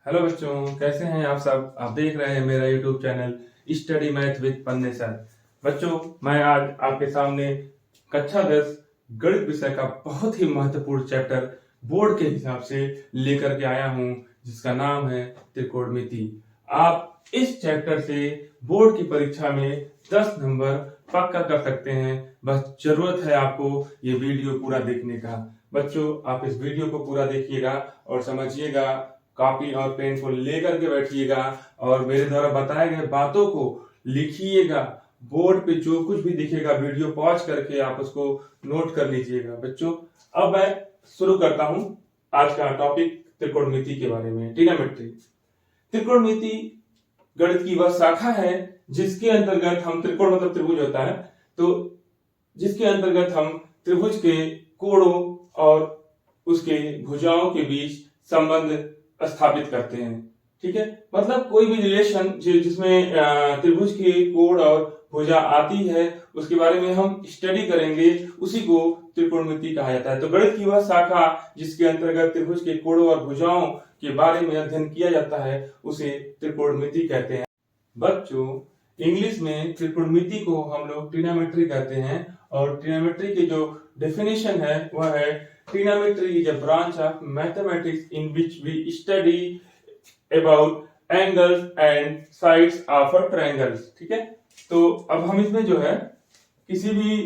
Hello बच्चों, कैसे हैं आप सब। आप देख रहे हैं मेरा YouTube channel study math with पन्ने सर। बच्चों, मैं आज आपके सामने कक्षा 10 गणित विषय का बहुत ही महत्वपूर्ण चैप्टर बोर्ड के हिसाब से लेकर के आया हूं, जिसका नाम है त्रिकोणमिति। आप इस चैप्टर से बोर्ड की परीक्षा में 10 नंबर पक्का कर सकते हैं। बस जरूरत है आपको ये वीडियो पूरा देखने का। बच्चों, आप इस वीडियो को पूरा देखिएगा और समझिएगा। कॉपी और पेन को लेकर के बैठिएगा और मेरे द्वारा बताए गए बातों को लिखिएगा। बोर्ड पे जो कुछ भी दिखेगा वीडियो पॉज करके आप उसको नोट कर लीजिएगा। बच्चों, अब मैं शुरू करता हूं आज का टॉपिक त्रिकोणमिति के बारे में। ट्रिग्नोमेट्री। त्रिकोणमिति गणित की वह शाखा है जिसके अंतर्गत हम त्रिकोण मतलब त्रिभुज होता है, तो जिसके अंतर्गत हम त्रिभुज के कोणों और उसके भुजाओं के बीच संबंध स्थापित करते हैं। ठीक है, मतलब कोई भी रिलेशन जिसमें त्रिभुज के कोण और भुजा आती है उसके बारे में हम स्टडी करेंगे, उसी को त्रिकोणमिति कहा जाता है। तो गणित की वह शाखा जिसके अंतर्गत त्रिभुज के कोणों और भुजाओं के बारे में अध्ययन किया जाता है उसे त्रिकोणमिति कहते हैं। बच्चों, इंग्लिश में त्रिकोणमिति को हम लोग ट्रिग्नोमेट्री कहते हैं और ट्रिग्नोमेट्री की जो डेफिनेशन है वह है trigonometry is a branch of mathematics in which we study about angles and sides of a triangles। ठीक है, तो अब हम इसमें जो है किसी भी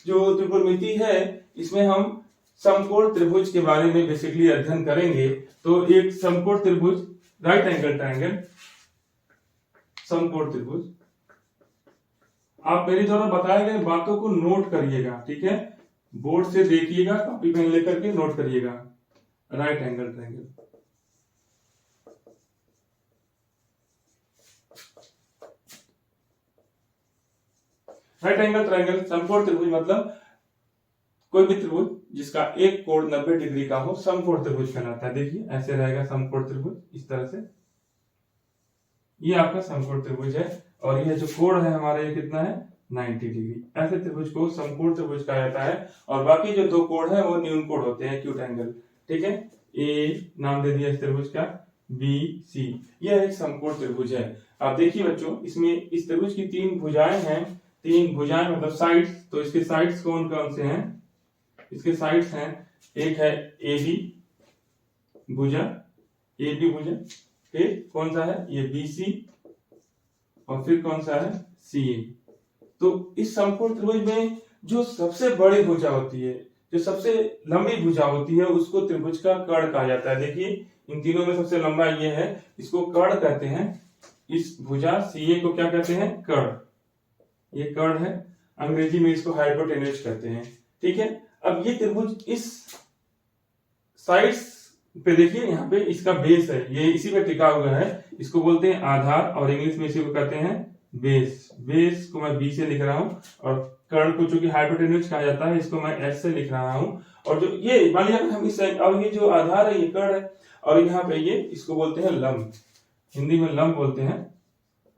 जो त्रिकोणमिति है इसमें हम समकोण त्रिभुज के बारे में बेसिकली अध्ययन करेंगे। तो एक समकोण त्रिभुज, राइट एंगल ट्रायंगल, समकोण त्रिभुज। आप मेरे द्वारा बताए गए बातों को नोट करिएगा। ठीक है, बोर्ड से देखिएगा, कॉपी पेन लेकर के नोट करिएगा। Right angle triangle, right angle triangle समकोण त्रिभुज मतलब कोई भी त्रिभुज जिसका एक कोण 90 डिग्री का हो समकोण त्रिभुज कहलाता है। देखिए ऐसे रहेगा समकोण त्रिभुज, इस तरह से ये आपका समकोण त्रिभुज है और ये जो कोण है हमारा ये कितना है 90 डिग्री। ऐसे त्रिभुज को समकोण त्रिभुज कहा जाता है और बाकी जो दो कोण है वो न्यून कोण होते हैं, एक्यूट एंगल। ठीक है, ए नाम दे दिया इस त्रिभुज का, बी सी, यह एक समकोण त्रिभुज है। आप देखिए बच्चों, इसमें इस त्रिभुज की तीन भुजाएं हैं। तीन भुजाएं मतलब साइड्स। तो इसके साइड्स कौन कौन से हैं? इसके साइड्स हैं, एक है ए बी भुजा, ए बी भुजा, फिर कौन सा है ये बी सी और फिर कौन सा है सी ए। तो इस समकोण त्रिभुज में जो सबसे बड़ी भुजा होती है, जो सबसे लंबी भुजा होती है, उसको त्रिभुज का कर्ण कहा जाता है। देखिए इन तीनों में सबसे लंबा ये है, इसको कर्ण कहते हैं। इस भुजा सीए को क्या कहते हैं? कर्ण। ये कर्ण है, अंग्रेजी में इसको हाइपोटेन्यूज कहते हैं। ठीक है, अब ये त्रिभुज इस साइड्स पे देखिए, यहाँ पे इसका बेस है, ये इसी पे टिका हुआ है, इसको बोलते हैं आधार और इंग्लिश में इसी को कहते हैं बेस। बेस को मैं बी से लिख रहा हूँ और कर्ण को चूंकि हाइपोटेन्यूज कहा जाता है इसको मैं एस से लिख रहा हूँ। और जो ये मान लीजिए हम इस, और ये जो आधार है ये कर्ण है और यहाँ पे ये इसको बोलते हैं लंब, हिंदी में लंब बोलते हैं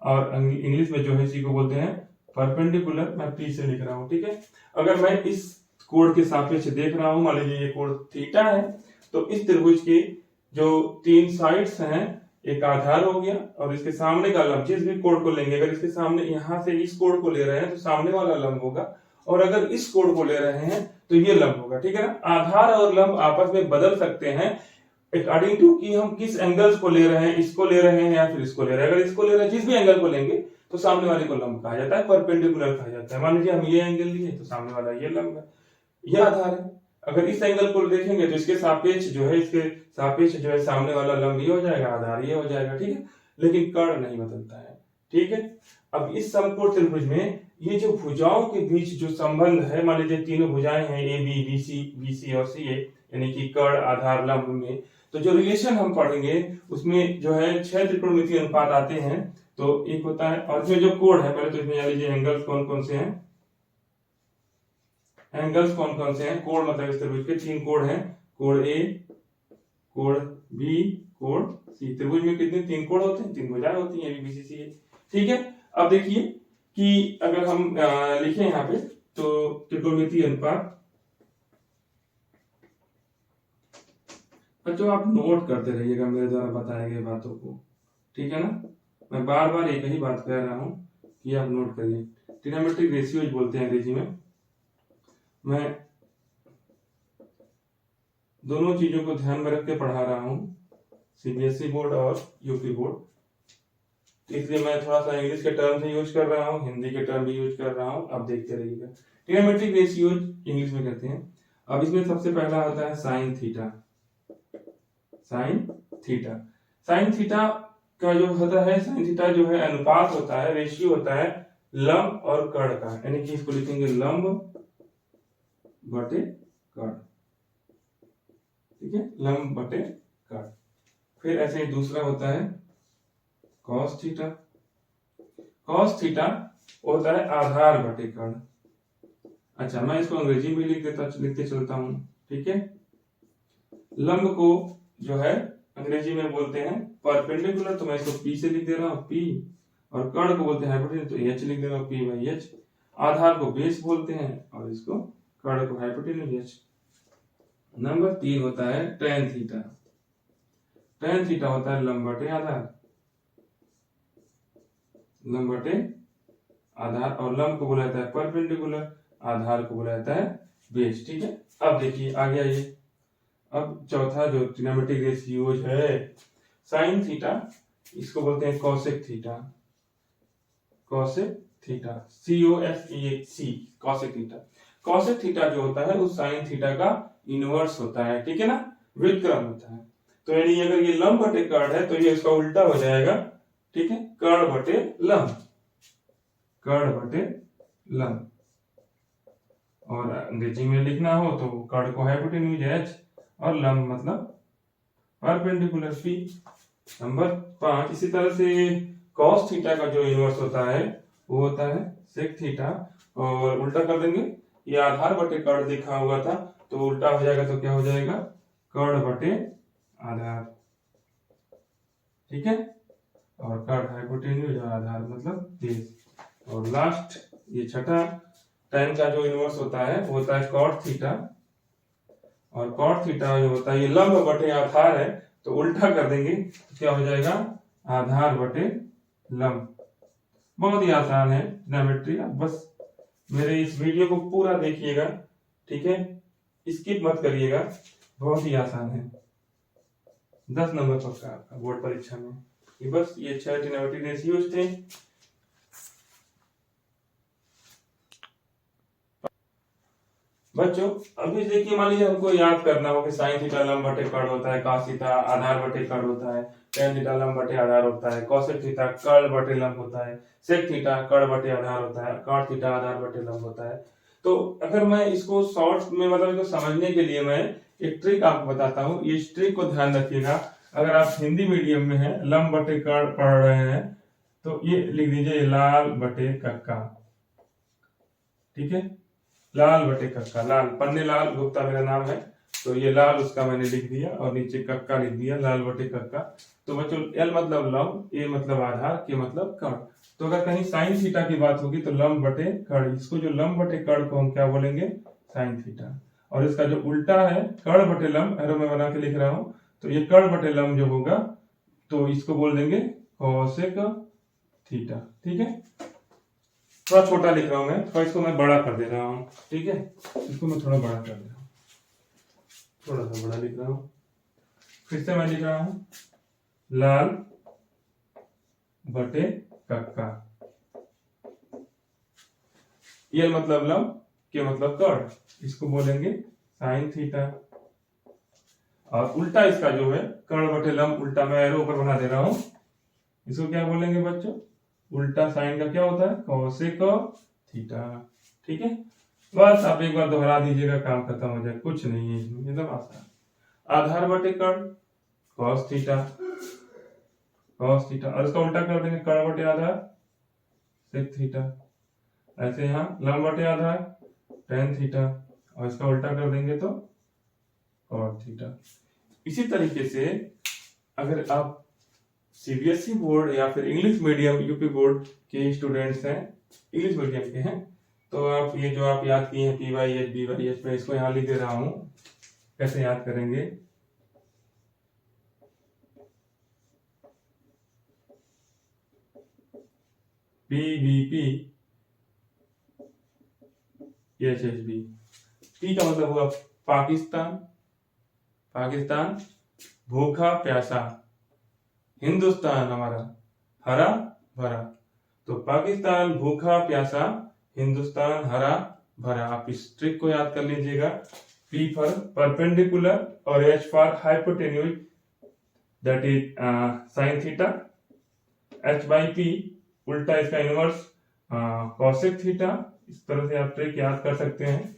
और इंग्लिश में जो है इसी को बोलते हैं परपेंडिकुलर, मैं पी से लिख रहा हूँ। ठीक है, अगर मैं इस कोण के सापेक्ष देख रहा हूँ, मान लीजिए ये कोण थीटा है, तो इस त्रिभुज के जो तीन साइड्स हैं, एक आधार हो गया और इसके सामने का लंब, जिस भी कोण को लेंगे, अगर इसके सामने यहां से इस कोण को ले रहे हैं तो सामने वाला लंब होगा और अगर इस कोण को ले रहे हैं तो ये लंब होगा। ठीक है ना, आधार और लंब आपस में बदल सकते हैं अकॉर्डिंग टू कि हम किस एंगल्स को ले रहे हैं, इसको ले रहे हैं या फिर इसको ले रहे हैं। अगर इसको ले रहे हैं, जिस भी एंगल को लेंगे तो सामने वाले को लंब कहा जाता है, परपेंडिकुलर कहा जाता है। मान लीजिए हम ये एंगल लिए तो सामने वाला ये लंब है, ये आधार है। अगर इस एंगल को देखेंगे तो इसके सापेक्ष जो है, इसके सापेक्ष जो है सामने वाला लंब ये हो जाएगा, आधार ये हो जाएगा। ठीक है, लेकिन कर्ण नहीं बदलता है। ठीक है, अब इस समकोण त्रिभुज में ये जो भुजाओं के बीच जो संबंध है, मान लीजिए तीनों भुजाएं हैं ए बी बी सी और सी ए, यानी कि कर्ण आधार लंब में, तो जो रिलेशन हम पढ़ेंगे उसमें जो है 6 त्रिकोणमितीय अनुपात आते हैं। तो एक होता है, और इसमें जो कोण है, पहले तो इसमें यानी लीजिए एंगल्स कौन कौन से हैं, एंगल्स कौन कौन से हैं, कोण मतलब इस त्रिभुज के 3 कोण हैं, कोण ए, कोण बी, कोण सी। त्रिभुज में कितने 3 कोण होते हैं, 3 भुजाएं होती हैं, ए बी सी सी ए। ठीक है, अब देखिए कि अगर हम लिखें यहाँ पे तो त्रिकोणमितीय अनुपात बच्चों आप नोट करते रहिएगा मेरे द्वारा बताए गए बातों को, ठीक है ना। मैं बार बार एक ही बात कह रहा हूँ कि आप नोट करिए। ट्रिग्नोमेट्रिक रेशियोज बोलते हैं अंग्रेजी में। मैं दोनों चीजों को ध्यान में रख के पढ़ा रहा हूँ, सीबीएसई बोर्ड और यूपी बोर्ड, इसलिए मैं थोड़ा सा इंग्लिश के टर्म भी यूज कर रहा हूँ, हिंदी के टर्म भी यूज कर रहा हूँ, आप देखते रहिएगा। ट्रिग्नोमेट्रिक रेशियोज इंग्लिश में कहते हैं। अब इसमें सबसे पहला होता है sine theta. Sine theta, sine theta का जो होता है, साइन थीटा जो है अनुपात होता है, रेशियो होता है लंब और कर्ण का, यानी कि इसको लिखेंगे लंब बटे कर्ण, ठीक है, लंब बटे कर्ण। फिर ऐसे ही दूसरा होता है कॉस थीटा। कॉस थीटा होता है आधार बटे कर्ण। अच्छा, मैं इसको अंग्रेजी में लिखते चलता हूं, ठीक है। लंब को जो है अंग्रेजी में बोलते हैं परपेंडिकुलर, तो मैं इसको पी से लिख दे रहा हूं, पी, और कर्ण को बोलते हैं हाइपोटेन्यूज, तो एच लिख दे रहा हूं, पी बाई एच। आधार को बेस बोलते हैं और इसको कर्ण को हाइपोटेन्यूज एच। नंबर 3 होता है टेन थीटा। टेन थीटा होता है लंब बटे आधार, लंब बटे आधार, और लंब को बोला जाता है परपेंडिकुलर, आधार को बोला जाता है बेस, ठीक है। अब देखिए आगे आइए। अब चौथा जो ट्रिग्नोमेट्रिक रेशियोज है, साइन थीटा, इसको बोलते हैं cosec theta. Cosec theta, COSEC, cosec theta. Cosec theta जो होता है उस साइन थीटा का इनवर्स होता है, ठीक है ना, व्युत्क्रम होता है। तो यानी अगर ये लंब बटे कर्ण है तो ये इसका उल्टा हो जाएगा, ठीक है, कर्ण बटे लंब, कर्ण बटे लंब। और अंग्रेजी में लिखना हो तो कर्ण को हाइपोटेन्यूज एच और लंब मतलब परपेंडिकुलर पी। नंबर 5, इसी तरह से कॉस थीटा का जो इनवर्स होता है वो होता है सेक थीटा, और उल्टा कर देंगे, ये आधार बटे कर्ण लिखा हुआ था तो उल्टा हो जाएगा, तो क्या हो जाएगा, कर्ण बटे आधार, ठीक है, और कर्ण हाइपोटेन्यूज और आधार मतलब बेस। और लास्ट ये छठा tan का जो इनवर्स होता है वो होता है कॉट थीटा, और कॉट थीटा जो होता है ये लंब बटे आधार है, तो उल्टा कर देंगे तो क्या हो जाएगा, आधार बटे लंब। बहुत ही आसान है ट्रिग्नोमेट्री, आप बस मेरे इस वीडियो को पूरा देखिएगा, ठीक है, स्किप मत करिएगा, बहुत ही आसान है, 10 नंबर पक्का आपका बोर्ड परीक्षा में। ये बस ये 6 ट्रिग्नोमेट्रिक रेशियोज थे। बच्चों अभी देखिए, मान लीजिए हमको याद करना हो कि साइन थीटा लंब बटे कर्ण होता है, cos थीटा आधार बटे कर्ण होता है, tan थीटा लंब बटे आधार होता है, cosec थीटा कर्ण बटे लंब होता है, sec थीटा कर्ण बटे आधार होता है, cot थीटा आधार बटे लंब होता है। तो अगर मैं इसको शॉर्ट में मतलब इसको समझने के लिए मैं एक ट्रिक आपको बताता हूँ, ये ट्रिक को ध्यान रखिएगा। अगर आप हिंदी मीडियम में है, लंब बटे कर्ण पढ़ रहे हैं, तो ये लिख दीजिए लाल बटे कक्का, ठीक है, लाल बटे कक्का, लाल पन्ने लाल गुप्ता मेरा नाम है, तो ये लाल उसका मैंने लिख दिया और नीचे कक्का लिख दिया, लाल बटे कक्का। तो बच्चों एल मतलब लंब, ए मतलब आधार, के मतलब कर्ण। तो अगर कहीं साइन थीटा की बात होगी तो लंब बटे कर्ण, इसको जो लंब बटे कर्ण को हम क्या बोलेंगे, साइन थीटा। और इसका जो उल्टा है कर्ण बटे लंब, एरो में बना के लिख रहा हूं, तो ये कर्ण बटे लंब जो होगा तो इसको बोल देंगे कोसेक थीटा, ठीक है। थोड़ा छोटा लिख रहा हूं मैं, तो इसको मैं बड़ा कर दे रहा हूं, ठीक है, इसको मैं थोड़ा बड़ा कर दे रहा हूं, थोड़ा सा बड़ा लिख रहा हूं। फिर से मैं लिख रहा हूं लाल बटे कक्का, ये मतलब लंब, के मतलब कर्ण, इसको बोलेंगे साइन थीटा। और उल्टा इसका जो है कर्ण बटे लंब, उल्टा मैं एरो ऊपर बना दे रहा हूं, इसको क्या बोलेंगे बच्चों, उल्टा साइन का क्या होता है, कोसेक थीटा, ठीक है। बस आप एक बार दोहरा दीजिएगा, काम खत्म हो जाए, कुछ नहीं है इसमें, एकदम आसान। आधार बटे कर्ण कॉस थीटा, कॉस थीटा, और इसका उल्टा कर देंगे कर्ण बटे आधार सेक थीटा। ऐसे यहाँ लंब बटे आधार टेन थीटा, और इसका उल्टा कर देंगे तो कॉट थीटा। इसी तरीके से अगर आप सीबीएसई बोर्ड या फिर इंग्लिश मीडियम यूपी बोर्ड के स्टूडेंट्स हैं, इंग्लिश मीडियम के हैं, तो आप ये जो आप याद किए हैं P Y H B Y H, मैं इसको यहाँ लिख दे रहा हूँ, कैसे याद करेंगे, PVP HHB। P का मतलब हुआ पाकिस्तान, पाकिस्तान भूखा प्यासा, हिंदुस्तान हमारा हरा भरा, तो पाकिस्तान भूखा प्यासा, हिंदुस्तान हरा भरा। आप इस ट्रिक को याद कर लीजिएगा। P फॉर परपेंडिकुलर और H for hypotenuse, that is sine theta. H by P उल्टा इसका इनवर्स कॉसेक थीटा। इस तरह से आप ट्रिक याद कर सकते हैं।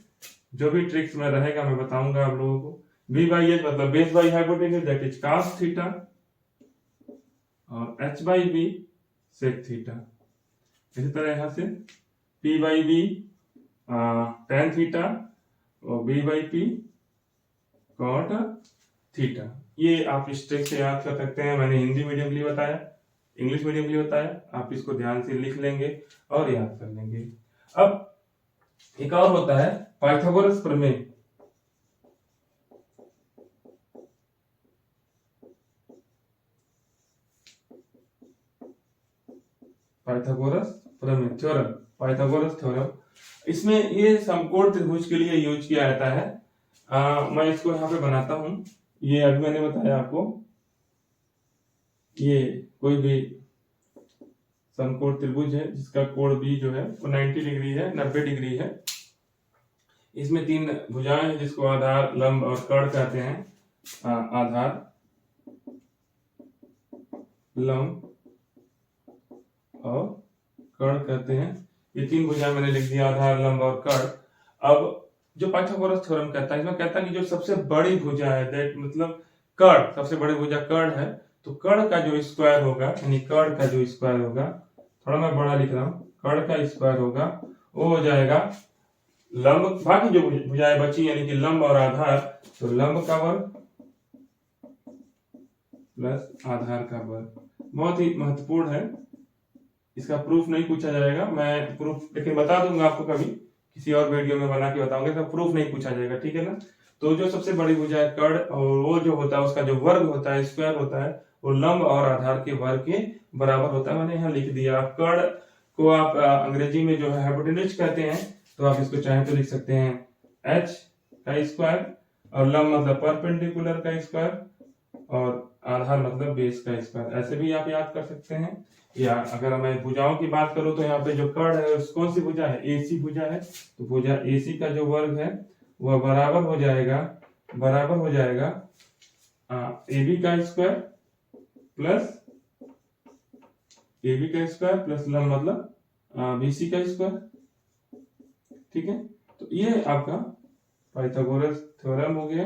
जो भी ट्रिक्स में रहेगा मैं बताऊंगा आप लोगों को। B बाई H मतलब base by hypotenuse, that is cos theta, और H by B sec theta. इसी तरह यहां से P by B tan theta और B by P cot theta. ये आप इस ट्रिक से याद कर सकते हैं। मैंने हिंदी मीडियम के लिए बताया, इंग्लिश मीडियम के लिए बताया। आप इसको ध्यान से लिख लेंगे और याद कर लेंगे। अब एक और होता है पाइथागोरस प्रमेय। पाइथागोरस प्रमेय थ्योरम, पाइथागोरस थ्योरम, इसमें ये समकोण त्रिभुज के लिए यूज किया जाता है। मैं इसको यहाँ पे बनाता हूं। ये अभी मैंने बताया आपको, ये कोई भी समकोण त्रिभुज है जिसका कोण B जो है वो 90 डिग्री है, 90 डिग्री है। इसमें तीन भुजाएं हैं जिसको आधार, लंब और कर्ण कहते हैं। आधार, लंब और कर्ण कहते हैं। ये तीन भुजाएं मैंने लिख दिया, आधार, लंब और कर्ण। अब जो पाइथागोरस थ्योरम कहता है, इसमें कहता है कि जो सबसे बड़ी भुजा है, दैट मतलब कर्ण, सबसे बड़ी भुजा कर्ण है, तो कर्ण का जो स्क्वायर होगा, यानी कर्ण का जो स्क्वायर होगा, थोड़ा मैं बड़ा लिख रहा हूं, कर्ण का स्क्वायर होगा वो हो जाएगा लंब। बाकी जो भुजाएं बची यानी कि लंब और आधार, तो लंब का वर्ग प्लस आधार का वर्ग। बहुत ही महत्वपूर्ण है, इसका प्रूफ नहीं पूछा जाएगा। मैं प्रूफ लेकिन बता दूंगा आपको, कभी किसी और वीडियो में बना के बताऊंगा। इसका प्रूफ नहीं पूछा जाएगा, ठीक है ना। तो जो सबसे बड़ी भुजा है कर्ण, और वो जो होता है उसका जो वर्ग होता है, स्क्वायर होता है, वो लंब और आधार के वर्ग के बराबर होता है। मैंने यहाँ लिख दिया। कर्ण को आप अंग्रेजी में जो है हाइपोटेन्यूज कहते हैं, तो आप इसको चाहे तो लिख सकते हैं H का स्क्वायर, और लंब मतलब परपेंडिकुलर का स्क्वायर, और आधार मतलब बेस का स्क्वायर। ऐसे भी आप याद कर सकते हैं। या अगर मैं भुजाओं की बात करूं तो यहाँ पे जो कर्ण है कौन सी भुजा है, AC भुजा है, तो भुजा AC का जो वर्ग है वह बराबर हो जाएगा AB का स्क्वायर प्लस लंब मतलब BC का स्क्वायर, ठीक है। तो ये आपका पाइथागोरस थ्योरम हो गया,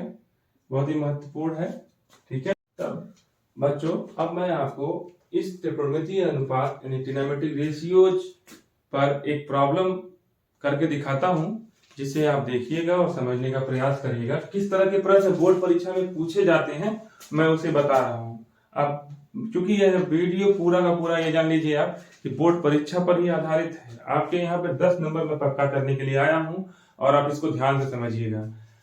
बहुत ही महत्वपूर्ण है, ठीक है। तब बच्चों अब मैं आपको इस त्रिकोणमितीय अनुपात यानी ट्रिग्नोमेट्रिक रेशियोज पर एक प्रॉब्लम करके दिखाता हूं, जिसे आप देखिएगा और समझने का प्रयास करिएगा। किस तरह के प्रश्न बोर्ड परीक्षा में पूछे जाते हैं मैं उसे बता रहा हूं। अब चूंकि यह वीडियो पूरा का पूरा ये जान लीजिए आप कि बोर्ड परीक्षा पर ही आधारित है, आपके यहाँ पे 10 नंबर में पक्का करने के लिए आया हूं, और आप इसको ध्यान से समझिएगा।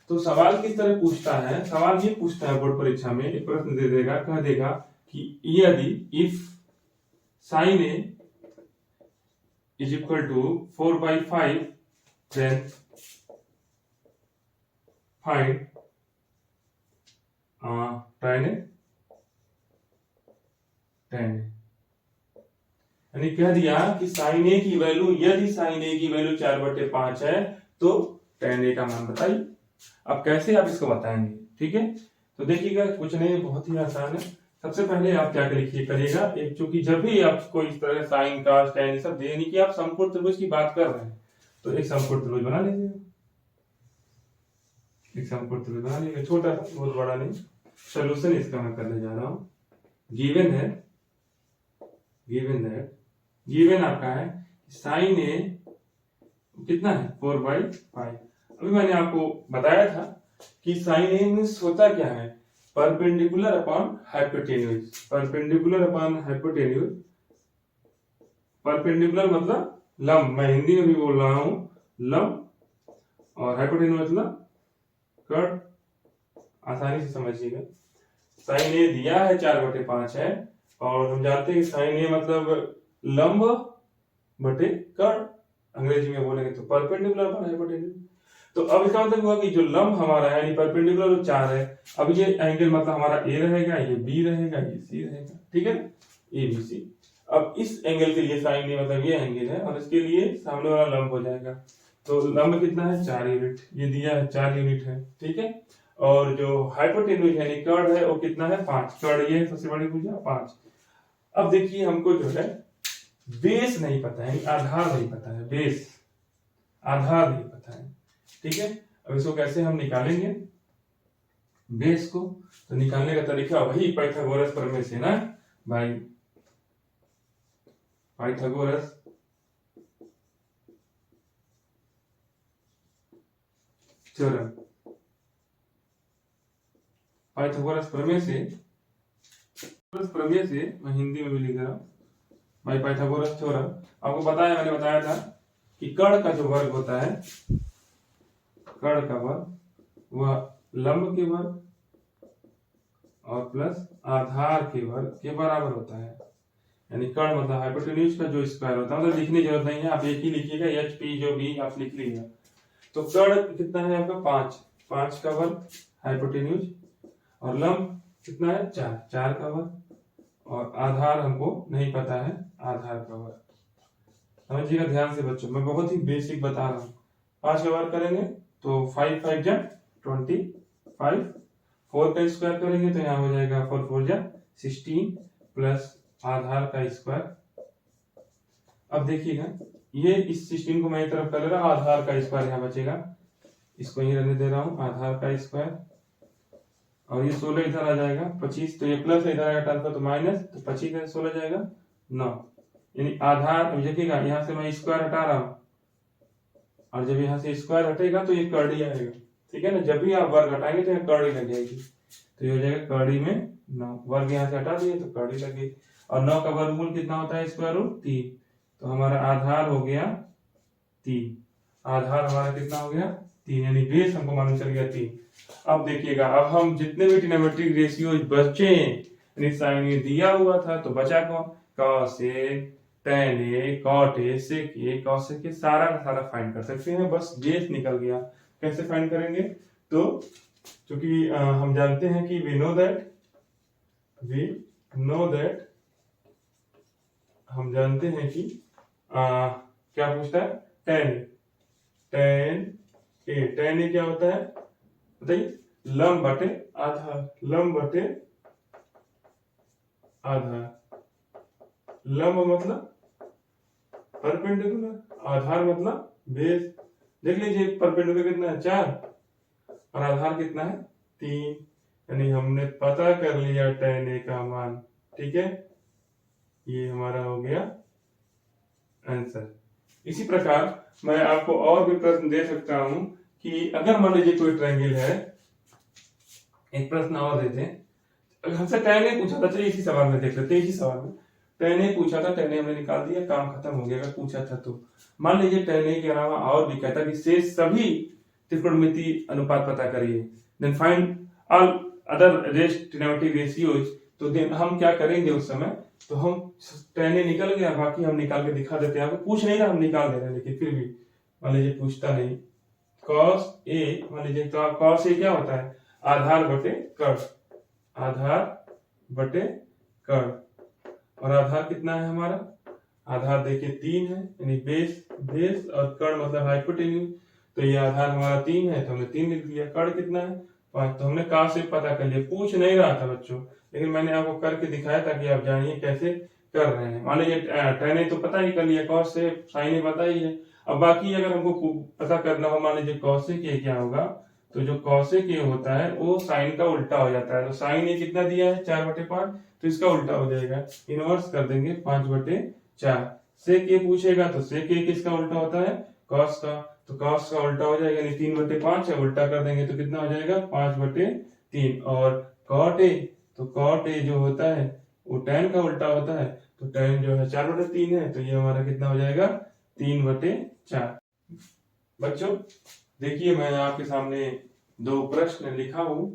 तो सवाल किस तरह पूछता है, सवाल ये पूछता है बोर्ड परीक्षा में, एक प्रश्न दे देगा, कह देगा कि यदि if sin A is equal to 4/5 then find tan A। यानी कह दिया कि sin A की वैल्यू, यदि sin A की वैल्यू 4/5 है तो tan A का मान बताइए। अब कैसे आप इसको बताएंगे, ठीक है। तो देखिएगा, कुछ नहीं, बहुत ही आसान है। सबसे पहले आप क्या करिएगा, एक चूंकि जब भी आपको इस तरह साइन का tan सब दे, यानी कि आप समकोण त्रिभुज की बात कर रहे हैं, तो एक समकोण त्रिभुज बना लीजिएगा। एक समकोण त्रिभुज बना लीजिएगा, छोटा सा, बहुत बड़ा नहीं। सोल्यूशन इसका मैं करने जा रहा हूं। गिवन आपका है साइन ए कितना है 4/5। अभी मैंने आपको बताया था कि साइन ए मीन्स होता क्या है, परपेंडिकुलर अपॉन हाइपोटेन्यूज। परपेंडिकुलर मतलब लंब, मैं हिंदी में भी बोल रहा हूं लंब, और हाइपोटेन्यूज मतलब कर्ण। आसानी से समझिएगा। साइन ए दिया है 4/5 है, और हम जानते हैं कि साइन ए मतलब लंब बटे कर्ण, अंग्रेजी में बोलेंगे तो परपेंडिकुलर अपन हाइपोटेन्यूज। तो अब इसका मतलब हुआ कि जो लंब हमारा है यानी परपेंडिकुलर वो 4 है। अब ये एंगल मतलब हमारा ए रहेगा, ये बी रहेगा, ये सी रहेगा, ठीक है, ए बी सी। अब इस एंगल के लिए साइन ए मतलब ये एंगल है और इसके लिए सामने वाला लंब हो जाएगा। तो लंब कितना है 4 यूनिट, ये दिया है 4 यूनिट है, ठीक है। और जो हाइपोटेन्यूज यानी कर्ण है वो कितना है 5, कर्ण ये सबसे बड़ी भुजा 5। अब देखिए हमको जो है बेस नहीं पता है, आधार नहीं पता है, बेस आधार नहीं पता है, ठीक है। अब इसको कैसे हम निकालेंगे बेस को? तो निकालने का तरीका वही पाइथागोरस प्रमेय से ना भाई, पाइथागोरस थ्योरम, पाइथागोरस प्रमेय से मैं हिंदी में भी लिख रहा हूं भाई, पाइथागोरस थ्योरम। आपको पता है मैंने बताया था कि कर्ण का जो वर्ग होता है, कर्ण का वर्ग वह लंब के वर्ग और प्लस आधार के वर्ग के बराबर होता है। यानी कर्ण मतलब हाइपोटेन्यूज का जो स्क्वायर होता है, मतलब लिखने की जरूरत नहीं है, आप एक ही लिखिएगा, एच पी जो भी आप लिख लीजिएगा। तो कर्ण कितना है आपका 5, 5 का वर्ग हाइपोटेन्यूज, और लंब कितना है 4, 4 का वर्ग, और आधार हमको नहीं पता है, आधार का वर्ग। समझिएगा ध्यान से बच्चों, मैं बहुत ही बेसिक बता रहा हूँ। 5 का वर्ग करेंगे तो 5 5 जा 25, 4 का स्क्वायर करेंगे तो यहाँ हो जाएगा 4 4 जा 16 प्लस आधार का स्क्वायर। अब देखिएगा ये इस 16 को मैं एक तरफ कर ले रहा हूं, आधार का स्क्वायर यहाँ बचेगा, इसको यही रहने दे रहा हूँ, आधार का स्क्वायर। और ये 16 इधर आ जाएगा 25, तो ये प्लस इधर आएगा ट्रांसफर तो माइनस, तो 25 है 16 जाएगा 9। यानी आधार, अब देखिएगा यहाँ से मैं स्क्वायर हटा रहा हूँ, और जब यहाँ से स्क्वायर हटेगा तो ये कर्डी आएगा, ठीक है ना। जब भी आप वर्ग हटाएंगे तो यहाँ कर्डी लग जाएगी, तो ये हो जाएगा कर्डी में 9, वर्ग यहाँ से हटा दिए तो कर्डी लग गई। और 9 का वर्गमूल कितना होता है स्क्वायर रूट 3, तो हमारा आधार हो गया 3, आधार हमारा कितना हो गया 3, यानी बेस हमको मालूम चल गया 3। अब देखिएगा, अब हम जितने भी ट्रिग्नोमेट्रिक रेशियो बचे, यानी साइन ए दिया हुआ था तो बचा कौन, cos a, tan a, cot a, sec a, cosec a, सारा का सारा फाइंड कर सकते हैं, बस बेस निकल गया। कैसे फाइंड करेंगे? तो क्योंकि हम जानते हैं कि we know that हम जानते हैं कि क्या पूछता है tan a क्या होता है बताइए, लंब बटे आधार, लंब बटे आधार, लंब मतलब परपेंडिकुलर, आधार मतलब बेस। देख लीजिए परपेंडिकुलर कितना है 4 और आधार कितना है 3, यानी हमने पता कर लिया tan a का मान, ठीक है, ये हमारा हो गया आंसर। इसी प्रकार मैं आपको और भी प्रश्न दे सकता हूं कि अगर मान लीजिए कोई ट्रायंगल है, एक प्रश्न और देते हैं, हमसे tan a पूछा था, चलिए इसी सवाल में देख लेते हैं। इसी सवाल में tan a पूछा था, tan a हमने निकाल दिया, काम खत्म हो गया। अगर पूछा था तो मान लीजिए tan a के अलावा और भी कहता कि शेष सभी त्रिकोणमिति अनुपात पता करिए, then find all other rest trigonometric ratios. तो देन हम क्या करेंगे उस समय, तो हम tan a निकल गया, बाकी हम निकाल के दिखा देते हैं। आपको पूछ नहीं रहा, हम निकाल दे रहे हैं, लेकिन फिर भी मान लीजिए पूछता नहीं, cos a मान लीजिए, तो आप cos a क्या होता है आधार बटे कर्ण, आधार बटे कर्ण, और आधार कितना है हमारा, आधार देखिए 3 है, यानी बेस और कर्ण मतलब हाइपोटेन्यूज, तो ये आधार हमारा 3 है तो हमने 3 लिख दिया। कर्ण कितना है 5, तो हमने cos से पता कर लिया। पूछ नहीं रहा था बच्चों, लेकिन मैंने आपको करके दिखाया ताकि आप जानिए कैसे कर रहे हैं। मान लीजिए tan a तो पता ही कर लिया, cos से sin a पता ही है। अब बाकी अगर हमको पता करना हो, मान लीजिए cosec a क्या होगा, तो जो cosec a होता है वो sin का उल्टा हो जाता है। तो sin a कितना दिया है 4/5, तो इसका उल्टा हो जाएगा, इनवर्स कर देंगे 5/4। sec a पूछेगा तो sec a किसका उल्टा होता है cos का, तो cos का उल्टा हो जाएगा, यानी 3/5 है, उल्टा कर देंगे तो कितना हो जाएगा 5/3। और cot a, तो cot a जो होता है वो tan का उल्टा होता है, तो tan जो है 4/3 है, तो ये हमारा कितना हो जाएगा 3/4। बच्चों देखिए, मैं आपके सामने 2 प्रश्न लिखा हूं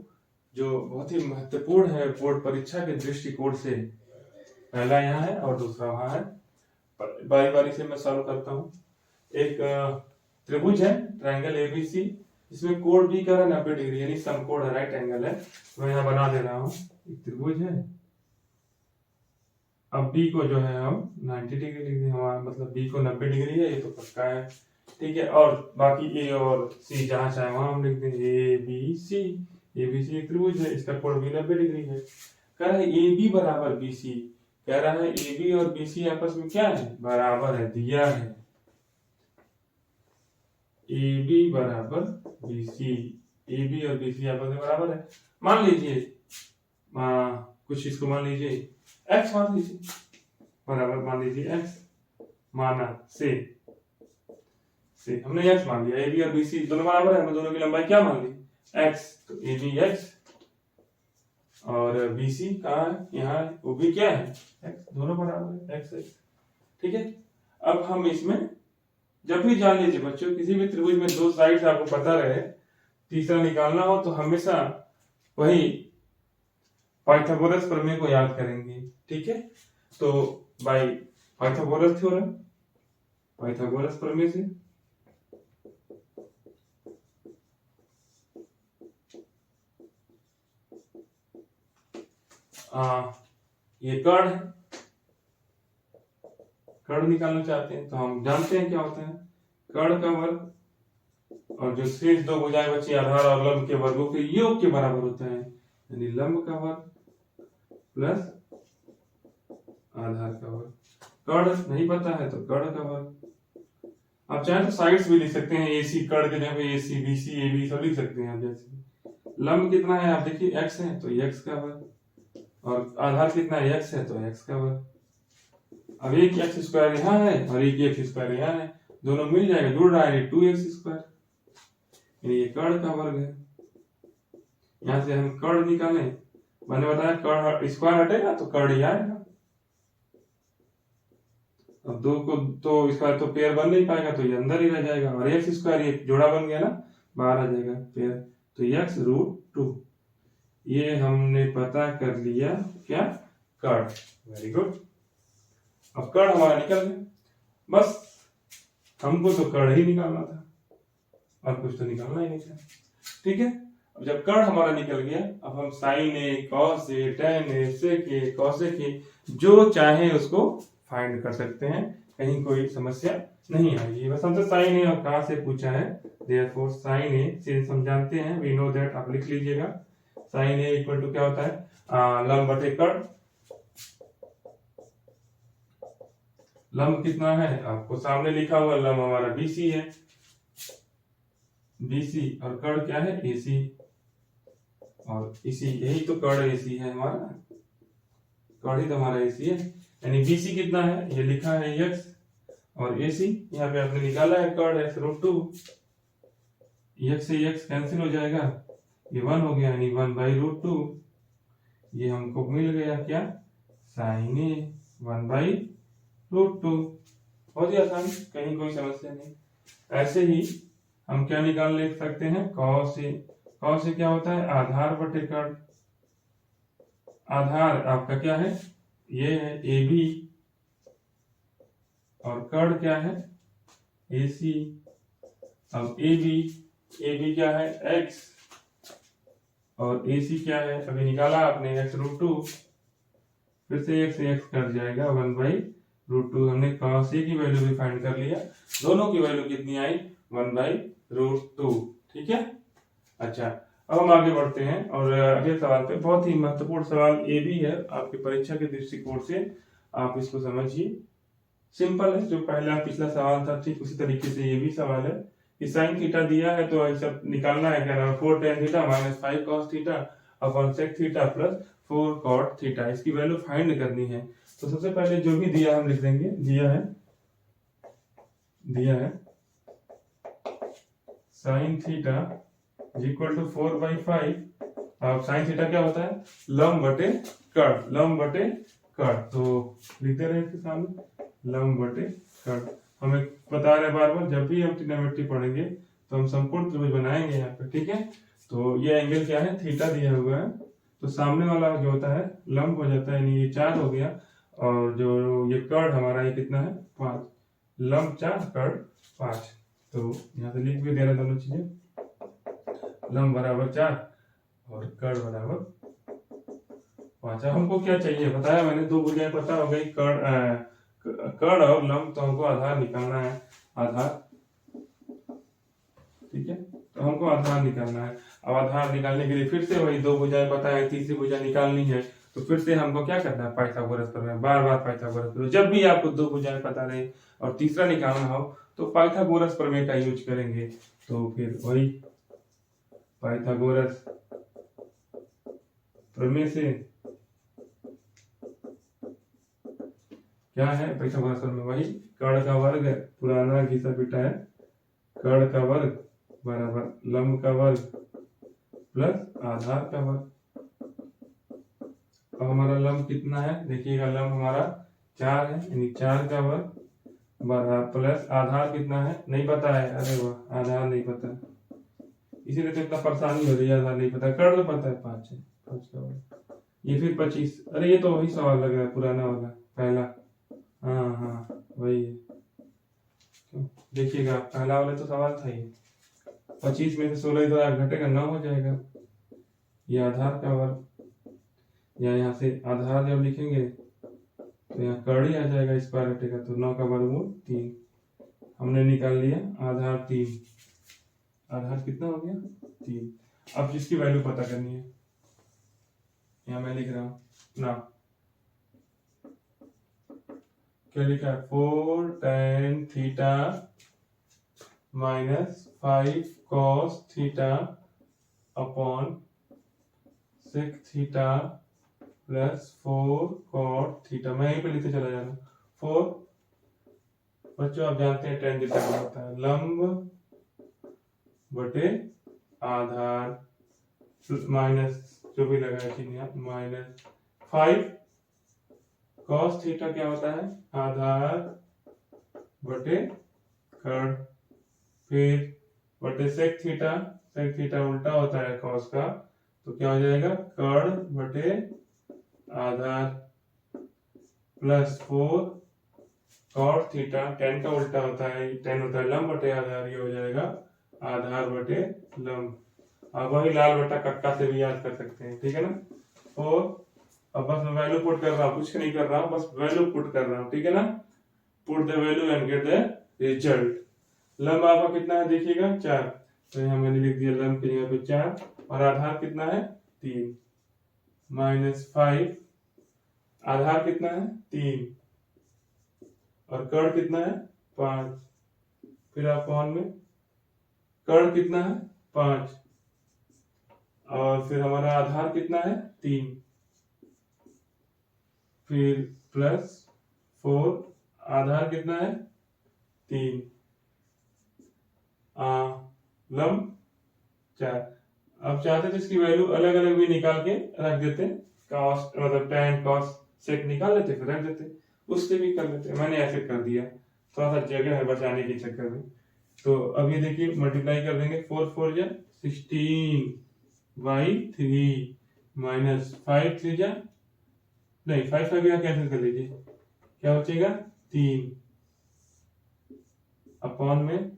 जो बहुत ही महत्वपूर्ण है बोर्ड परीक्षा के दृष्टिकोण से। पहला यहाँ है और दूसरा वहां है। बारी बारी से मैं सॉल्व करता हूँ। एक त्रिभुज है ट्रायंगल एबीसी, इसमें कोण बी का है 90 डिग्री, यानी समकोण है, राइट एंगल है। मैं यहाँ बना दे रहा हूँ, एक त्रिभुज है। अब बी को जो है हम 90 डिग्री लिख दें, हमारा मतलब बी को 90 डिग्री है, ये तो पक्का है, ठीक है। और बाकी ए और सी जहां चाहे वहां हम लिख दें A B C. A B C एक त्रिभुज है, इसका कोण भी 90 डिग्री है। कह रहा है ए बी बराबर बी सी, कह रहा है ए बी और बी सी आपस में क्या है, बराबर है, दिया है ए बी बराबर बी सी, ए बी और बी सी आपस में बराबर है। मान लीजिए कुछ इसको मान लीजिए एक्स मान लीजिए, बराबर मान लीजिए एक्स, माना से हमने एक्स मान लिया, ए बी और बी सी दोनों बराबर है, हमने दोनों की लंबाई क्या मान ली एक्स, तो ए बी एक्स और बी सी कहाँ है, यहाँ है, वो भी क्या है एक्स, दोनों बराबर है एक्स एक्स, ठीक है। अब हम इसमें जब भी जान लीजिए बच्चों, किसी भी त्रिभुज में दो साइड आपको पता रहे, तीसरा निकालना हो तो हमेशा वही पाइथागोरस प्रमेय को याद करेंगे, ठीक है। तो बाय पाइथागोरस थ्योरम, पाइथागोरस प्रमेय से ये कर्ण है, कर्ण निकालना चाहते हैं तो हम जानते हैं क्या होता है, कर्ण का वर्ग और जो शेष दो भुजाएं बची आधार और लंब के वर्गों के योग के बराबर होता है, यानी लंब का वर्ग प्लस आधार का वर्ग। कर्ण नहीं पता है तो कर्ण का वर्ग। आप चाहे तो साइड्स भी लिख सकते हैं, एसी कर्ण के जगह ए C B C A B सब लिख सकते हैं आप। जैसे लंब कितना है आप देखिए एक्स है तो एक्स का वर्ग, और आधार कितना है एक्स है तो एक्स का वर्ग। अब एक एक्स स्क्वायर यहाँ है और एक एक्स स्क्वायर यहाँ है, दोनों मिल जाएगा, जुड़ रहा है 2x स्क्वायर, यानी ये कर्ण का वर्ग है। यहां से हम कर्ण निकालें, मैंने बताया कर्ण स्क्वायर हटेगा तो कर्ण ही आएगा। अब दो को तो स्क्वायर तो पेयर बन नहीं पाएगा तो ये अंदर ही रह जाएगा, और एक्स स्क्वायर ये जोड़ा बन गया ना, बाहर आ जाएगा पेयर, तो एक्स रूट 2, ये हमने पता कर लिया क्या, कर्ण। Very good. अब कर्ण हमारा निकल गया, बस हमको तो कर्ण ही निकालना था और कुछ तो निकालना ही नहीं था, ठीक है। अब जब कर्ण हमारा निकल गया, अब हम sine A, cos A, tan A, sec A, cosec A, जो चाहे उसको फाइंड कर सकते हैं, कहीं कोई समस्या नहीं आएगी। बस हमसे साइन ए और कहां से पूछा है, देयरफॉर साइन ए से हम जानते हैं, वी नो दैट, आप लिख लीजिएगा साइन ए इक्वल टू क्या होता है, लंब बटे कर्ण। लंब कितना है आपको सामने लिखा हुआ, लंब हमारा बीसी है, बीसी, और कर्ण क्या है एसी, और इसी यही तो कर्ण एसी है हमारा, कर्ण ही तो हमारा एसी है, यानी बीसी कितना है ये लिखा है एक्स, और एसी यहाँ पे आपने निकाला है कर्ण एक्स रूट 2, एक्स से एक्स कैंसिल हो जाएगा, ये 1 हो गया, यानी 1/√2, ये हमको मिल गया क्या, साइन ए 1/√2। बहुत ही आसान, कहीं कोई समस्या नहीं। ऐसे ही हम क्या निकाल ले सकते हैं, कॉस ए, कॉस ए क्या होता है, आधार बटे कर्ण। आधार आपका क्या है, ये है ए बी, और कर्ण क्या है ए सी। अब ए बी क्या है एक्स, और ए सी क्या है अभी निकाला आपने एक्स रूट 2, फिर से एक्स कट जाएगा 1/√2। हमने कॉस ए की वैल्यू भी फाइंड कर लिया, दोनों की वैल्यू कितनी आई 1/√2, ठीक है। अच्छा, अब हम आगे बढ़ते हैं और अगले सवाल पे, बहुत ही महत्वपूर्ण सवाल ये भी है आपकी परीक्षा के दृष्टिकोण से, आप इसको समझिए। सिंपल है, जो पहला पिछला सवाल था ठीक उसी तरीके से ये भी सवाल है कि साइन थीटा दिया है तो ऐसा निकालना है क्या, 4 tan theta minus 5 cos theta upon sec theta plus 4 cot theta, इसकी वैल्यू फाइंड करनी है। तो सबसे पहले जो भी दिया हम लिख देंगे, दिया है साइन थीटा इक्वल टू 4/5। अब साइन थीटा क्या होता है, लंब बटे कर्ण, लंब बटे कर्ण, तो लिखते रहे इसके सामने लंब बटे कर्ण। हमें बता रहे बार बार, जब भी हम ट्रिग्नोमेट्री पढ़ेंगे तो हम समकोण त्रिभुज बनाएंगे यहाँ पे, ठीक है। तो ये एंगल क्या है, थीटा दिया हुआ है, तो सामने वाला जो होता है लंब हो जाता है, यानी ये 4 हो गया, और जो ये कर्ण हमारा ये कितना है 5, लंब 4 कर्ण 5। तो यहाँ से लिख भी देना दोनों चीजें, लंब बराबर 4 और कर्ण बराबर 5। अब हमको क्या चाहिए बताया मैंने, दो भुजाएं पता हो गई, कर्ण और लंब, तो हमको आधार निकालना है, आधार, ठीक है। तो हमको आधार निकालना है। अब आधार निकालने के लिए फिर से वही दो भुजाएं पता है, तीसरी भुजा निकालनी है, तो फिर से हमको क्या करना है, पाइथागोरस प्रमेय, बार बार पाइथागोरस प्रमेय। जब भी आपको दो भुजाएं पता रहे और तीसरा निकालना हो तो पाइथागोरस प्रमेय का यूज करेंगे। तो फिर वही पाइथागोरस प्रमेय से क्या है, पाइथागोरस प्रमेय वही कर्ण का वर्ग है, पुराना घिसा पिटा है, कर्ण का वर्ग बराबर लंब का वर्ग प्लस आधार का वर्ग। अब हमारा लंब कितना है देखिएगा, लंब हमारा 4 है, यानी 4 का वर्ग बराबर प्लस आधार कितना है नहीं पता है, अरे वाह आधार नहीं पता, इसीलिए तो इतना परेशानी हो रही है, आधार नहीं पता, कर तो पता है 5 है, 5 का वर्ग, ये फिर 25, अरे ये तो वही सवाल लग रहा है पुराना वाला पहला, हाँ हाँ वही है, देखिएगा पहला वाला तो सवाल था ये, 25 में से 16 तो घटेगा 9 हो जाएगा, ये आधार का वर्ग, या यहाँ से आधार जब लिखेंगे तो यहाँ कर्ण ही आ जाएगा, स्क्वायर हटेगा तो 9 का वर्गमूल 3, हमने निकाल लिया आधार 3, आधार कितना हो गया 3। अब जिसकी वैल्यू पता करनी है, यहाँ मैं लिख रहा हूँ ना, क्या लिखा है 4 tan theta minus 5 cos theta upon 6 theta plus 4 cot theta, मैं यहीं पे लिखते चला जा रहा हूँ। 4 बच्चों आप जानते हैं tan थीटा क्या होता है, लंब बटे आधार माइनस जो भी लगा है माइनस 5 cos थीटा क्या होता है, आधार बटे कर्ण, फिर बटे sec थीटा उल्टा होता है cos का, तो क्या हो जाएगा कर्ण बटे आधार प्लस 4 cot थीटा, tan का उल्टा होता है, tan होता है लंब बटे आधार, ये हो जाएगा आधार बटे लंब। अब वही लाल बटा कट्टा से भी याद कर सकते हैं, ठीक है ना। और अब बस मैं वैल्यू पुट कर रहा हूँ, कुछ नहीं कर रहा हूँ, बस वैल्यू पुट कर रहा हूँ, ठीक है ना। Put the value and get the result. लंब आपका कितना है देखिएगा 4, तो यहाँ मैंने लिख दिया लंब की जगह पे 4, और आधार कितना है 3 माइनस 5, आधार कितना है 3 और कर्ण कितना है 5, फिर अपॉन में कर्ण कितना है 5 और फिर हमारा आधार कितना है 3, फिर प्लस 4, आधार कितना है 3, लंब 4। अब चाहते तो इसकी वैल्यू अलग अलग भी निकाल के रख देते, कॉस्ट मतलब tan cos sec निकाल लेते फिर रख देते, उससे भी कर लेते, मैंने ऐसे कर दिया, थोड़ा सा जगह है बचाने के चक्कर में। तो अब ये देखिए मल्टीप्लाई कर देंगे, 4 4 जा 16/3 माइनस 5 3 जा नहीं 5 5 यहाँ कैंसिल कर लीजिए, क्या बचेगा 3 अपॉन में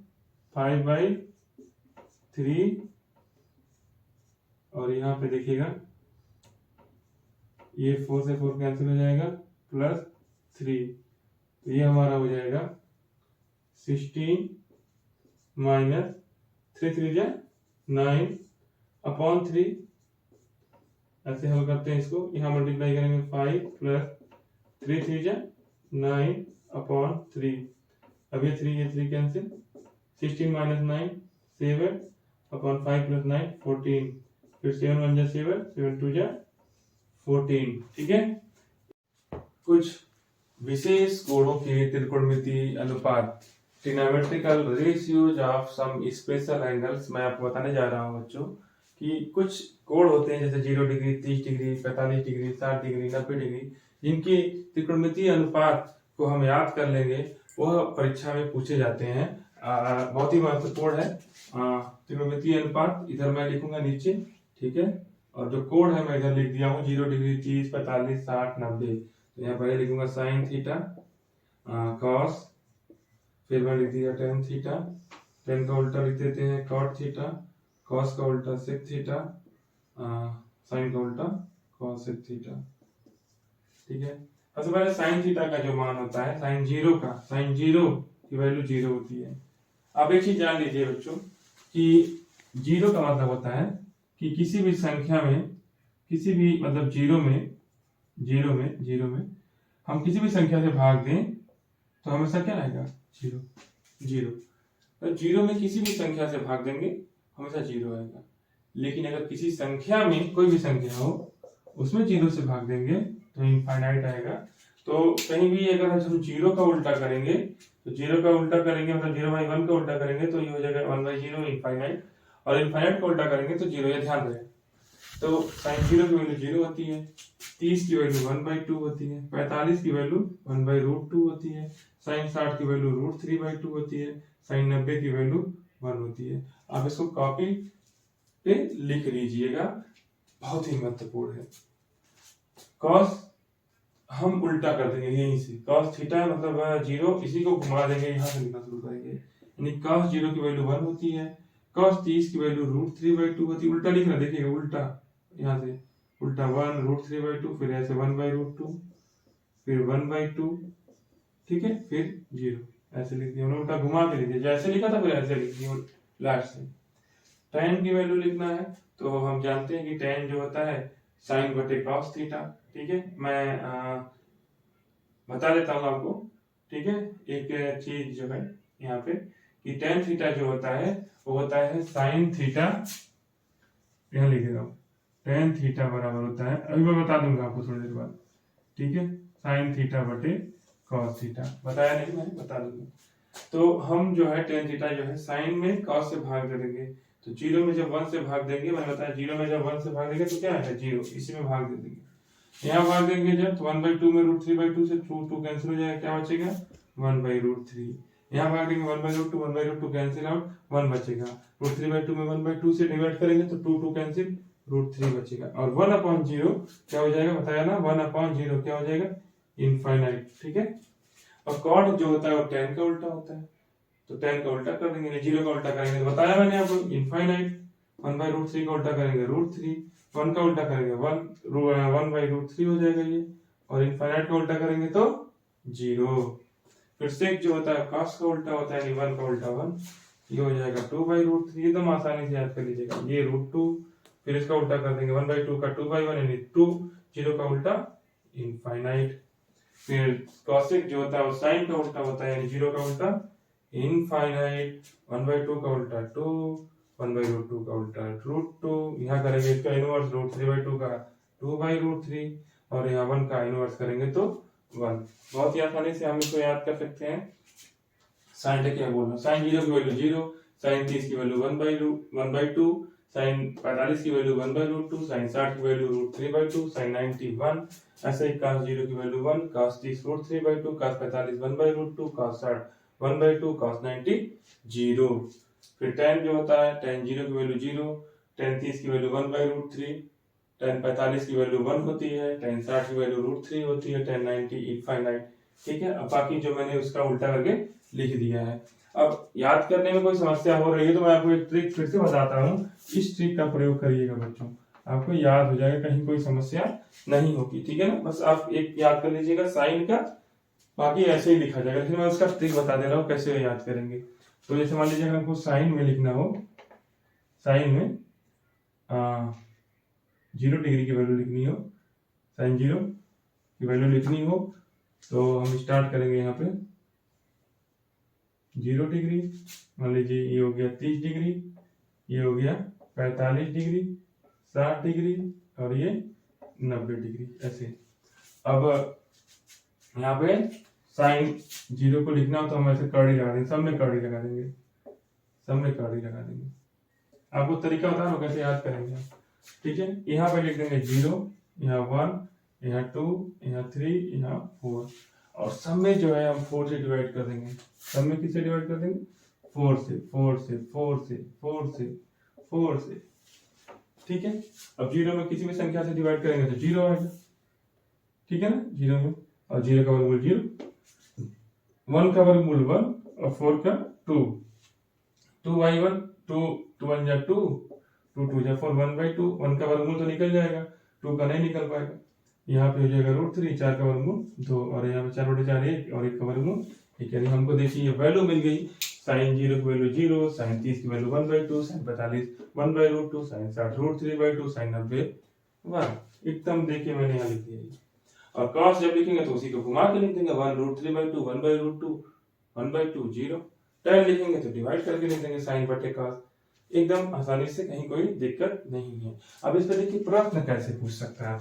5/3, और यहाँ पे देखिएगा ये 4 से 4 कैंसिल हो जाएगा प्लस 3, तो ये हमारा हो जाएगा 16 माइनस 3 3 जा 9 अपॉन 3, ऐसे हल करते हैं इसको, यहाँ मल्टीप्लाई करेंगे 5 प्लस 3 3 जा 9 अपॉन 3, अब ये 3 कैंसिल, 16 माइनस 9 7 अपॉन 5 प्लस 9 14, फिर 7 1 जा 7 7 2 जा 14, ठीक है। कुछ विशेष कोणों के त्रिकोणमितीय अनुपात, trigonometrical ratios of some special angles, मैं आपको बताने जा रहा हूँ बच्चों कि कुछ कोण होते हैं जैसे 0 degree 30 degree 45 degree 60 degree 90 degree, जिनके त्रिकोणमितीय अनुपात को हम याद कर लेंगे, वह परीक्षा में पूछे जाते हैं, बहुत ही महत्वपूर्ण है। त्रिकोणमितीय अनुपात इधर मैं लिखूंगा नीचे, ठीक है, और जो कोण है मैं इधर लिख दिया हूँ 0 डिग्री 30 45 60 90, तो यहाँ पहले लिखूंगा साइन थीटा कॉस, फिर मैं लिख दिया टेन थीटा, टेन का उल्टा लिख देते हैं कॉट थीटा, कॉस का उल्टा सेक थीटा, साइन का उल्टा कॉस सेक थीटा। ठीक है, सबसे पहले साइन थीटा का जो मान होता है साइन जीरो का, साइन जीरो की वैल्यू जीरो होती है। आप एक चीज जान लीजिए बच्चों कि जीरो का मतलब होता है कि किसी भी संख्या में, किसी भी मतलब जीरो में हम किसी भी संख्या से भाग दें तो हमेशा क्या आएगा, जीरो। जीरो तो जीरो में किसी भी संख्या से भाग देंगे हमेशा जीरो आएगा। लेकिन अगर किसी संख्या में, कोई भी संख्या हो, उसमें जीरो से भाग देंगे तो इनफाइनाइट आएगा। तो कहीं भी अगर हम जीरो का उल्टा करेंगे तो जीरो का उल्टा करेंगे मतलब 0/1 का उल्टा करेंगे तो ये हो जाएगा 1/0 इनफाइनाइट, और इनफाइनाइट का उल्टा करेंगे तो जीरो, ये ध्यान रहे। तो साइन जीरो की वैल्यू जीरो होती है, 30 की वैल्यू 1/2 होती है, 45 की वैल्यू 1/√2 होती है, साइन 60 की वैल्यू √3/2 होती है, साइन 90 की वैल्यू 1 होती है। आप इसको कॉपी पे लिख लीजिएगा, बहुत ही महत्वपूर्ण है। कॉस हम उल्टा कर देंगे यहीं से, कॉस थीटा मतलब जीरो, इसी को घुमा देंगे, यहाँ से लिखना शुरू करेंगे, यानी कॉस जीरो की वैल्यू 1 होती है, कॉस 30 की वैल्यू √3/2 होती है। उल्टा लिखना, देखिएगा उल्टा, यहाँ से उल्टा 1 √3/2, फिर ऐसे 1/√2, फिर 1/2, ठीक है, फिर जीरो, ऐसे लिख दिया। उल्टा घुमा के लिखिए, जैसे लिखा था फिर ऐसे लिख दिया लास्ट से। tan की वैल्यू लिखना है तो हम जानते हैं कि tan जो होता है साइन बटे कॉस थीटा। ठीक है, मैं बता देता हूँ आपको। ठीक है, एक चीज जो है यहाँ पे कि tan थीटा जो होता है वो होता है साइन थीटा, यहाँ लिख रहा हूँ, tan थीटा बराबर होता है, अभी मैं बता दूंगा आपको थोड़ी देर बाद। ठीक है, साइन थीटा बटे कॉस थीटा, बताया नहीं, मैं बता दूंगा। तो हम जो है tan थीटा जो है साइन में कॉस से भाग दे देंगे, तो जीरो में जब 1 से भाग देंगे, मैंने बताया जीरो में जब 1 से भाग देंगे तो क्या है, जीरो, इसी में भाग दे देंगे। यहाँ भाग देंगे जब, तो 1/2 में √3/2 से 2 कैंसिल हो जाएगा, क्या बचेगा 1/√3। यहाँ भाग देंगे 1/√2, 1/√2 कैंसिल आउट, 1 बचेगा। √3/2 में 1/2 से डिवाइड करेंगे तो 2 कैंसिल, √3 बचेगा, और 1/0 क्या हो जाएगा, बताया ना, 1/0 क्या हो जाएगा, इनफाइनाइट। ठीक है, और कॉट जो होता है वो tan का उल्टा होता है, तो tan का उल्टा कर देंगे, जीरो का उल्टा करेंगे तो बताया मैंने आपको इनफाइनाइट, 1/√3 का उल्टा करेंगे √3, 1 का उल्टा करेंगे 1/√3 हो जाएगा ये, और इनफाइनाइट का उल्टा करेंगे तो जीरो। फिर सेक जो होता है कॉस का उल्टा होता है, 1 का उल्टा 1, ये हो जाएगा 2/√3, एकदम आसानी से याद कर लीजिएगा, ये √2, फिर इसका उल्टा कर देंगे 1/2 का 2/1 यानी 2, जीरो का उल्टा इनफाइनाइट। फिर कॉसेक जो होता है वो साइन का उल्टा होता है, यानी जीरो का उल्टा इनफाइनाइट, 1/2 का उल्टा 2, 1/√2 का उल्टा √2, यहाँ करेंगे इसका इनवर्स √3/2 का 2/√3, और यहाँ 1 का इनवर्स करेंगे तो 1। बहुत ही आसानी से हम इसको याद कर सकते हैं। साइन का क्या बोलना, साइन जीरो की वैल्यू जीरो, साइन 30 की वैल्यू 1/2, साइन 45 की वैल्यू 1/√2, साइन 60 की वैल्यू √3/2, साइन 90 1, ऐसे ही cos जीरो की value 1, cos 30 √3/2, cos 45 1/√2, cos 60 1/2, cos 90 0। फिर tan जो होता है, tan जीरो की वैल्यू 0, tan 30 की वैल्यू 1/√3, tan 45 की वैल्यू 1 होती है, tan 60 की वैल्यू √3 होती है, tan 90 इनफाइनाइट। ठीक है, अब बाकी जो मैंने उसका उल्टा करके लिख दिया है। अब याद करने में कोई समस्या हो रही है तो मैं आपको एक ट्रिक फिर से बताता हूँ, इस ट्रिक का प्रयोग करिएगा बच्चों, आपको याद हो जाएगा, कहीं कोई समस्या नहीं होगी। ठीक है ना, बस आप एक याद कर लीजिएगा साइन का, बाकी ऐसे ही लिखा जाएगा, लेकिन मैं उसका ट्रिक बता दे रहा हूँ कैसे याद करेंगे। तो जैसे मान लीजिए हमको साइन में लिखना हो, साइन में 0 डिग्री की वैल्यू लिखनी हो, साइन 0 की वैल्यू लिखनी हो, तो हम स्टार्ट करेंगे यहाँ पे 0 डिग्री, मान लीजिए ये हो गया 30 डिग्री, ये हो गया 45 डिग्री, 60 डिग्री, और ये 90 डिग्री, ऐसे। अब यहाँ पे साइन 0 को लिखना हो तो हम ऐसे कर्ली लगा देंगे, सब में कर्ली लगा देंगे, सब में कर्ली लगा देंगे। आपको तरीका बता रहा हूँ कैसे याद करेंगे आप। ठीक है, यहाँ पे लिख देंगे 0, यहाँ 1, यहाँ 2, यहाँ 3, यहाँ 4, और सब में जो है हम 4 से डिवाइड कर देंगे। सब में किससे डिवाइड कर देंगे, 4 से, 4 से, 4 से, 4 से, 4 से। ठीक है, अब 0 में किसी भी संख्या से डिवाइड करेंगे तो 0 आएगा। ठीक है ना, 0 में और 0 का वर्गमूल 0, 1 का वर्गमूल 1 और 4 का 2, 2y1, 2 1 जा 2, 2 2 जा 4, 1/2, 1 का वर्गमूल तो निकल जाएगा, 2 का नहीं निकल पाएगा। यहाँ पे हो जाएगा √3, 4 का वर्गमूल 2 और यहाँ पे 4/4 1 और 1 का वर्गमूल 1। यानी हमको देखिए वैल्यू मिल गई, साइन 0 की वैल्यू 0, साइन 30 की वैल्यू 1/2, साइन 45 1/√2, साइन 60 √3/2, साइन 90 1। एकदम देखिए मैंने यहाँ लिख दिया। और कॉस जब लिखेंगे तो उसी को घुमा के लिख देंगे, 1√3/2, 1/√2, 1/2 0। tan लिखेंगे तो डिवाइड करके लिख देंगे साइन बटे कॉस। एकदम आसानी से, कहीं कोई दिक्कत नहीं है। अब इस पर देखिए प्रश्न कैसे पूछ सकता है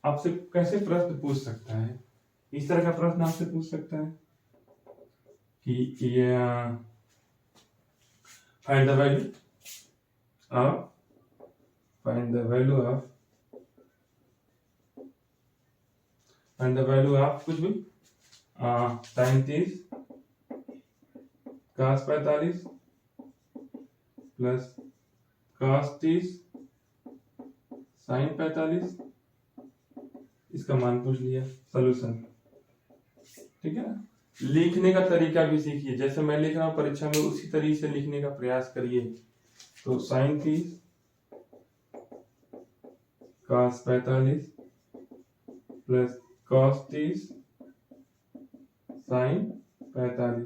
आपसे कैसे प्रश्न पूछ सकता है, इस तरह का प्रश्न आपसे पूछ सकता है कि ये फाइंड द वैल्यू ऑफ कुछ भी, sine 30 cos 45 plus cos 30 sine 45, इसका मान पूछ लिया, सॉल्यूशन। ठीक है ना। लिखने का तरीका भी सीखिए, जैसे मैं लिख रहा हूं परीक्षा में उसी तरीके से लिखने का प्रयास करिए। तो sine 30 cos 45 plus cos 30 sine 45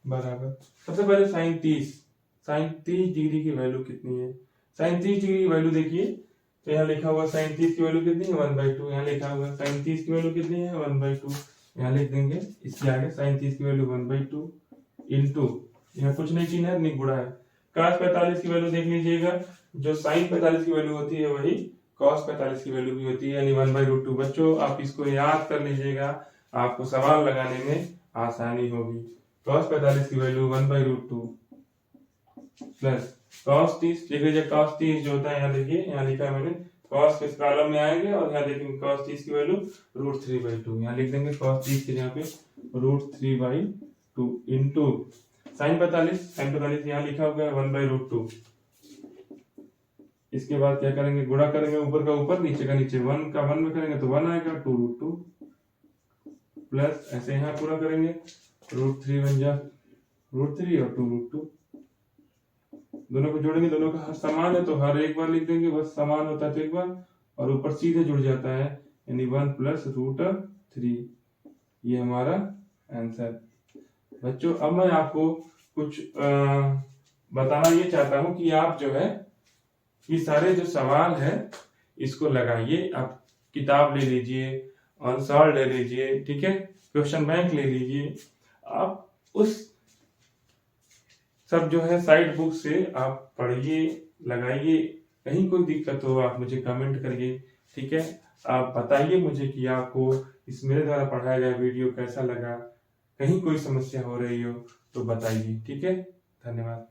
बराबर, सबसे पहले साइन 30 डिग्री की वैल्यू कितनी है। साइन 30 डिग्री की वैल्यू देखिए, तो यहाँ लिखा हुआ साइन 30 की वैल्यू कितनी है 1/2, यहाँ लिखा हुआ साइन 30 की वैल्यू कितनी है 1/2, यहाँ लिख देंगे इसके आगे साइन 30 की वैल्यू 1/2 इंटू, यहाँ कुछ नहीं चिन्ह है, नहीं गुणा है। cos 45 की वैल्यू देख लीजिएगा, जो साइन 45 की वैल्यू होती है वही cos 45 की वैल्यू भी होती है, यानी 1/√2। बच्चों आप इसको याद कर लीजिएगा, आपको सवाल लगाने में आसानी होगी। cos 45 की वैल्यू 1/√2 प्लस cos 30, देख लीजिए cos 30 जो होता है, यहाँ देखिए यहाँ लिखा है मैंने, cos के कॉलम में आएंगे और यहाँ देखेंगे cos 30 की वैल्यू √3/2, यहाँ लिख देंगे cos 30 के यहाँ पे √3/2 इंटू साइन 45 यहाँ लिखा हुआ है 1/√2। इसके बाद क्या करेंगे, गुणा करेंगे, ऊपर का ऊपर नीचे का नीचे, 1 का 1 में करेंगे तो 1 आएगा, 2√2 प्लस ऐसे यहाँ पूरा करेंगे, √3 बन जा √3 और 2√2, दोनों को जोड़ेंगे, दोनों का समान है तो हर एक बार लिख देंगे, बस समान होता है तो एक बार, और ऊपर सीधे जुड़ जाता है, यानी 1 प्लस √3। ये हमारा आंसर। बच्चों अब मैं आपको कुछ बताना ये चाहता हूं कि आप जो है ये सारे जो सवाल है इसको लगाइए, आप किताब ले लीजिए, आंसर ले लीजिए, ठीक है, क्वेश्चन बैंक ले लीजिए, आप उस सब जो है साइड बुक से आप पढ़िए, लगाइए। कहीं कोई दिक्कत हो आप मुझे कमेंट करिए, ठीक है। आप बताइए मुझे कि आपको इस मेरे द्वारा पढ़ाया गया वीडियो कैसा लगा, कहीं कोई समस्या हो रही हो तो बताइए, ठीक है। धन्यवाद।